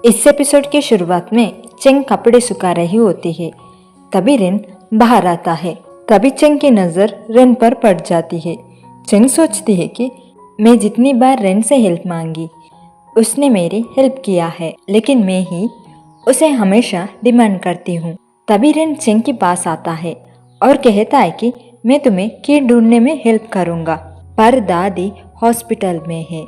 इस एपिसोड की शुरुआत में चेंग कपड़े सुखा रही होती है। तभी रेन बाहर आता है। तभी चेंग की नज़र रेन पर पड़ जाती है। चेंग सोचती है कि मैं जितनी बार रेन से हेल्प मांगी उसने मेरी हेल्प किया है, लेकिन मैं ही उसे हमेशा डिमांड करती हूँ। तभी रेन चेंग के पास आता है और कहता है कि मैं तुम्हें की ढूंढने में हेल्प करूँगा, पर दादी हॉस्पिटल में है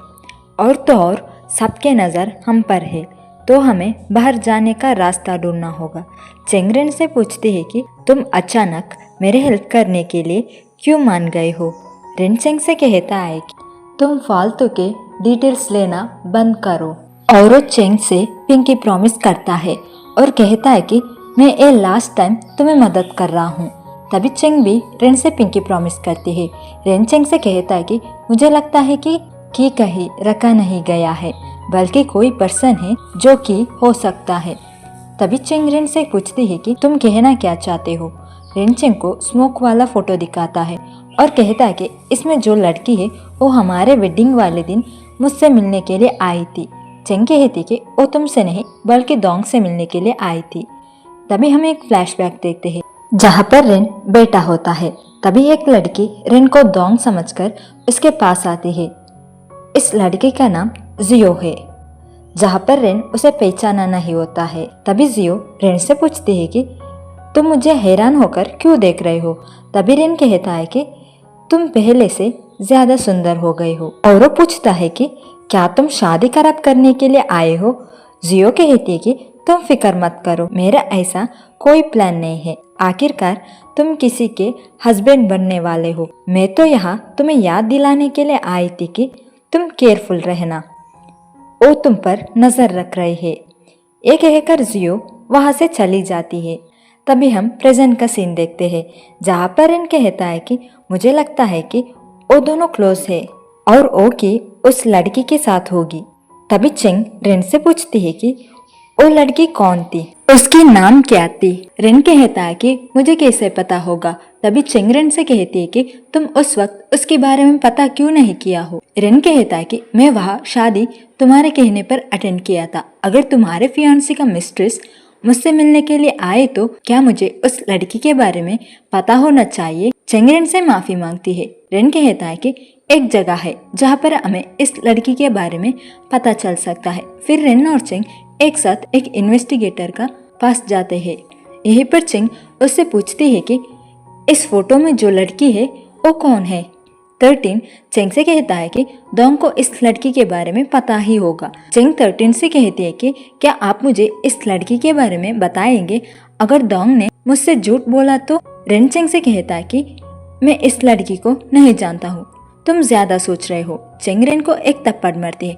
और तो और सबके नज़र हम पर है, तो हमें बाहर जाने का रास्ता ढूंढना होगा। चेंग रेन से पूछती है कि तुम अचानक मेरे हेल्प करने के लिए क्यों मान गए हो। रेन चेंग से कहता है कि तुम फालतू के डिटेल्स लेना बंद करो, और वो चेंग से पिंकी प्रॉमिस करता है और कहता है कि मैं ये लास्ट टाइम तुम्हें मदद कर रहा हूँ। तभी चेंग भी रेन से पिंकी प्रॉमिस करती है। रेन चेंग से कहता है कि मुझे लगता है कि कहीं रखा नहीं गया है, बल्कि कोई पर्सन है जो कि हो सकता है। तभी चेंग रेन से पूछती है कि तुम कहना क्या चाहते हो। रेन चेंग को स्मोक वाला फोटो दिखाता है और कहता है कि इसमें जो लड़की है वो हमारे वेडिंग वाले दिन मुझसे मिलने के लिए आई थी। चेंग कहती कि वो तुमसे नहीं बल्कि डोंग से मिलने के लिए आई थी। तभी हम एक फ्लैशबैक देखते हैं जहाँ पर रेन बेटा होता है। तभी एक लड़की रेन को डोंग समझकर उसके पास आती है। इस लड़के का नाम जियो है, जहाँ पर रेन उसे पहचाना नहीं होता है। तभी जियो रेन से पूछती है कि तुम मुझे हैरान होकर क्यों देख रहे हो। तभी रेन कहता है कि तुम पहले से ज्यादा सुंदर हो गए हो, और वो पूछता है कि क्या तुम शादी खराब करने के लिए आए हो। जियो कहती है कि तुम फिक्र मत करो, मेरा ऐसा कोई प्लान नहीं है। आखिरकार तुम किसी के हस्बैंड बनने वाले हो। मैं तो यहाँ तुम्हें याद दिलाने के लिए आई थी कि तुम केयरफुल रहना, वो तुम पर नजर रख रहे हैं। ये कहकर जियो वहां से चली जाती है। तभी हम प्रेजेंट का सीन देखते हैं जहाँ पर रेन कहता है कि मुझे लगता है कि वो दोनों क्लोज है और वो की उस लड़की के साथ होगी। तभी चेंग रेन से पूछती है कि वो लड़की कौन थी, उसकी नाम क्या थी। रेन कहता है कि मुझे कैसे पता होगा। तभी चेंग रेन से कहती है कि तुम उस वक्त उसके बारे में पता क्यों नहीं किया हो। रेन कहता है कि मैं वहाँ शादी तुम्हारे कहने पर अटेंड किया था। अगर तुम्हारे फियांसी का मिस्ट्रेस मुझसे मिलने के लिए आए तो क्या मुझे उस लड़की के बारे में पता होना चाहिए। चेंग रेन से माफी मांगती है। रेन कहता है कि एक जगह है जहाँ पर हमें इस लड़की के बारे में पता चल सकता है। फिर रेन और चेंग एक साथ एक इन्वेस्टिगेटर का पास जाते हैं। यहीं पर चेंग उससे पूछती है कि इस फोटो में जो लड़की है वो कौन है। 13 चेंग से कहता है कि डोंग को इस लड़की के बारे में पता ही होगा। चेंग 13 से कहती है कि क्या आप मुझे इस लड़की के बारे में बताएंगे, अगर डोंग ने मुझसे झूठ बोला तो। रेन चेंग से कहता है कि मैं इस लड़की को नहीं जानता हूँ, तुम ज्यादा सोच रहे हो। चेंग रेन को एक थप्पड़ मारती है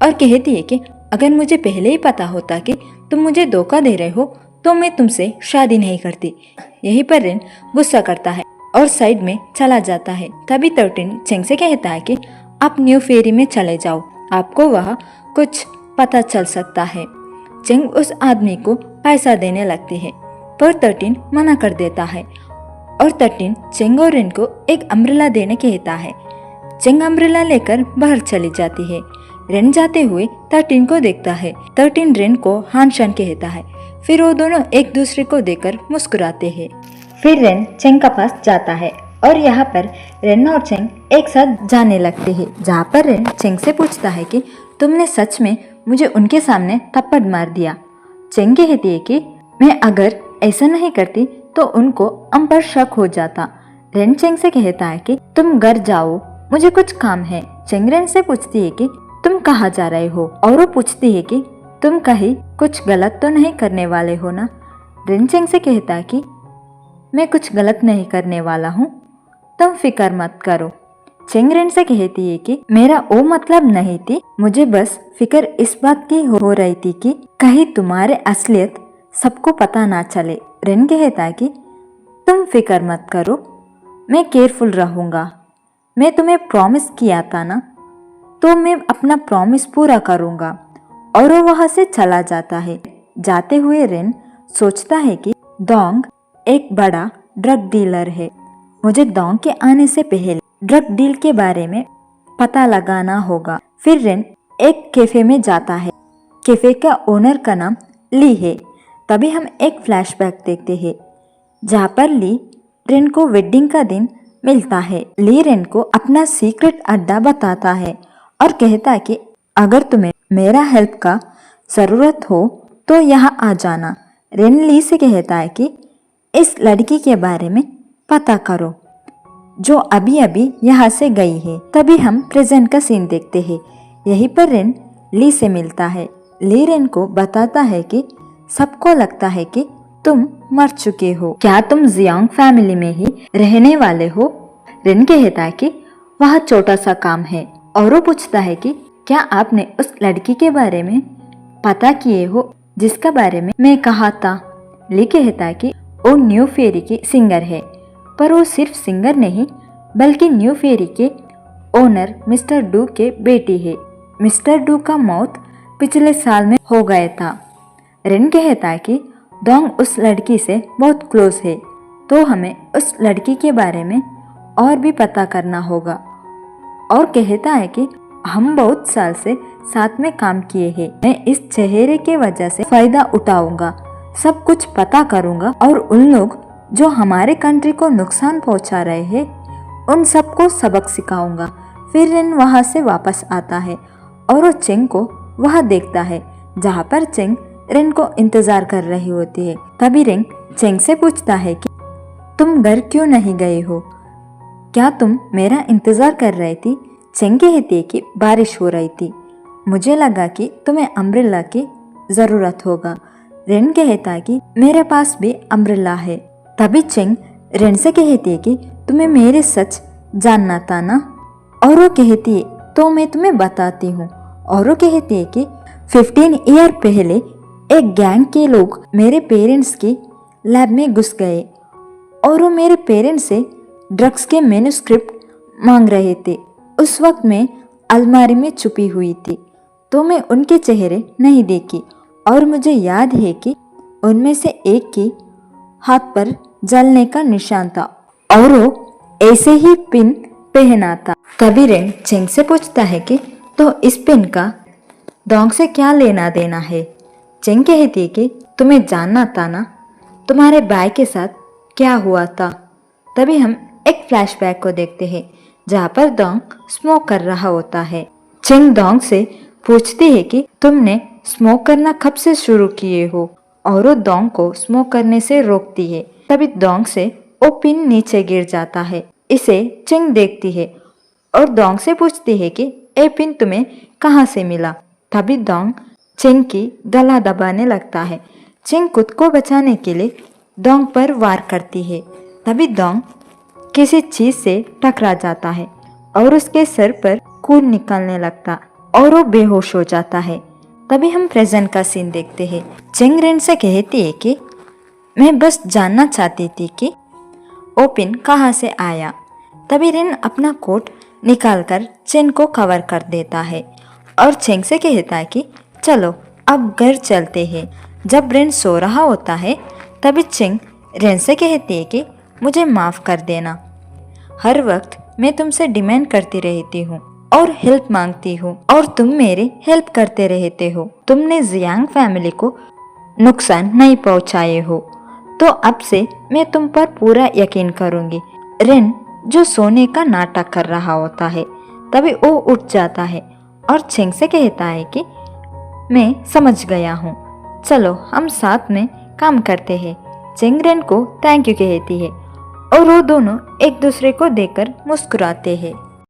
और कहती है कि अगर मुझे पहले ही पता होता कि तुम मुझे धोखा दे रहे हो तो मैं तुमसे शादी नहीं करती। यहीं पर रेन गुस्सा करता है और साइड में चला जाता है। तभी 13 चेंग से कहता है कि आप न्यू फेरी में चले जाओ, आपको वहाँ कुछ पता चल सकता है। चेंग उस आदमी को पैसा देने लगती है पर 13 मना कर देता है और 13 चेंग और रेन को एक अम्ब्रेला देने कहता है। चेंग अम्ब्रेला लेकर बाहर चली जाती है। रेन जाते हुए 13 को देखता है। 13 रेन को हानशान कहता है। फिर वो दोनों एक दूसरे को देखकर मुस्कुराते हैं। फिर रेन चेंग का पास जाता है और यहाँ पर रेन और चेंग एक साथ जाने लगते हैं, जहाँ पर रेन चेंग से पूछता है कि तुमने सच में मुझे उनके सामने थप्पड़ मार दिया। चेंग कहती है कि मैं अगर ऐसा नहीं करती तो उनको हम पर शक हो जाता। रेन चेंग से कहता है कि तुम घर जाओ, मुझे कुछ काम है। चेंग रेन से पूछती है कि तुम कहाँ जा रहे हो, और वो पूछती है कि तुम कहीं कुछ गलत तो नहीं करने वाले हो ना। रेन चेंग से कहता है कि मैं कुछ गलत नहीं करने वाला हूँ, तुम फिक्र मत करो। चेंग रेन से कहती है कि मेरा वो मतलब नहीं थी, मुझे बस फिक्र इस बात की हो रही थी कि कहीं तुम्हारे असलियत सबको पता ना चले। रेन कहता है कि तुम फिक्र मत करो, मैं केयरफुल रहूँगा, मैं तुम्हें प्रॉमिस किया था ना, तो मैं अपना प्रॉमिस पूरा करूँगा। और वो वहाँ से चला जाता है। जाते हुए रेन सोचता है कि डोंग एक बड़ा ड्रग डीलर है, मुझे डोंग के आने से पहले ड्रग डील के बारे में पता लगाना होगा। फिर रेन एक कैफे में जाता है। कैफे का ओनर का नाम ली है। तभी हम एक फ्लैशबैक देखते हैं जहाँ पर ली रेन को वेडिंग का दिन मिलता है। ली रेन को अपना सीक्रेट अड्डा बताता है और कहता है कि अगर तुम्हें मेरा हेल्प का ज़रूरत हो तो यहाँ आ जाना। रेन ली से कहता है कि इस लड़की के बारे में पता करो जो अभी अभी यहाँ से गई है। तभी हम प्रेजेंट का सीन देखते हैं। यहीं पर रेन ली से मिलता है। ली रेन को बताता है कि सबको लगता है कि तुम मर चुके हो, क्या तुम जियांग फैमिली में ही रहने वाले हो? रेन कहता है कि वह छोटा सा काम है और वो पूछता है कि क्या आपने उस लड़की के बारे में पता किए हो जिसका बारे में मैं कहा था? ली कहता है कि वो न्यू फेरी की सिंगर है, पर वो सिर्फ सिंगर नहीं बल्कि न्यू फेरी के ओनर मिस्टर डू के बेटी है। मिस्टर डू का मौत पिछले साल में हो गया था। रेन कहता है कि डोंग उस लड़की से बहुत क्लोज है, तो हमें उस लड़की के बारे में और भी पता करना होगा। और कहता है कि हम बहुत साल से साथ में काम किए हैं, मैं इस चेहरे के वजह से फायदा उठाऊंगा, सब कुछ पता करूंगा और उन लोग जो हमारे कंट्री को नुकसान पहुंचा रहे हैं उन सबको सबक सिखाऊंगा। फिर रेन वहां से वापस आता है और वो चेंग को वहां देखता है जहां पर चेंग रेन को इंतजार कर रही होती है। तभी रेन चेंग से पूछता है कि तुम घर क्यों नहीं गए हो, क्या तुम मेरा इंतजार कर रही थी? चेंग कहती है कि बारिश हो रही थी, मुझे लगा कि तुम्हें अम्ब्रेला की जरूरत होगा। रेन कहता है कि मेरे पास भी अम्ब्रेला है। तभी चेंग रेन से कहती है कि तुम्हें मेरे सच जानना था ना? और वो कहती है तो मैं तुम्हें बताती हूँ। और वो कहती है कि 15 ईयर पहले एक गैंग के लोग मेरे पेरेंट्स की लैब में घुस गए और वो मेरे पेरेंट्स से ड्रग्स के मैन्युस्क्रिप्ट मांग रहे थे। उस वक्त मैं अलमारी में छुपी हुई थी, तो मैं उनके चेहरे नहीं देखी और मुझे याद है कि उनमें से एक की हाथ पर जलने का निशान था और वो ऐसे ही पिन पहना था। तभी रेन चेंग से पूछता है कि तो इस पिन का डोंग से क्या लेना देना है? चेंग कहती है कि तुम्हें जानना था ना तुम्हारे भाई के साथ क्या हुआ था। तभी हम एक फ्लैशबैक को देखते हैं जहाँ पर डोंग स्मोक कर रहा होता है। चेंग डोंग से पूछती है कि तुमने स्मोक करना कब से शुरू किए हो, और वो डोंग को स्मोक करने से रोकती है। तभी डोंग से वो पिन नीचे गिर जाता है। इसे चेंग देखती है और डोंग से पूछती है कि ये पिन तुम्हें कहाँ से मिला? तभी डोंग चेंग की गला दबाने लगता है। चेंग खुद को बचाने के लिए डोंग पर वार करती है। तभी डोंग किसी चीज से टकरा जाता है और उसके सर पर खून निकलने लगता और वो बेहोश हो जाता है। तभी हम प्रेजेंट का सीन देखते हैं। चेंग रेन से कहती है कि मैं बस जानना चाहती थी कि वो पिन कहाँ से आया। तभी रेन अपना कोट निकालकर चेंग को कवर कर देता है और चेंग से कहता है कि चलो अब घर चलते हैं। जब रेन सो रहा होता है तभी चेंग रेन से कहती है कि मुझे माफ़ कर देना, हर वक्त मैं तुमसे डिमांड करती रहती हूँ और हेल्प मांगती हूँ और तुम मेरी हेल्प करते रहते हो। तुमने जियांग फैमिली को नुकसान नहीं पहुँचाए हो, तो अब से मैं तुम पर पूरा यकीन करूँगी। रेन जो सोने का नाटक कर रहा होता है तभी वो उठ जाता है और चेंग से कहता है कि मैं समझ गया हूँ, चलो हम साथ में काम करते हैं। चेंग रेन को थैंक यू कहती है और वो दोनों एक दूसरे को देखकर मुस्कुराते हैं।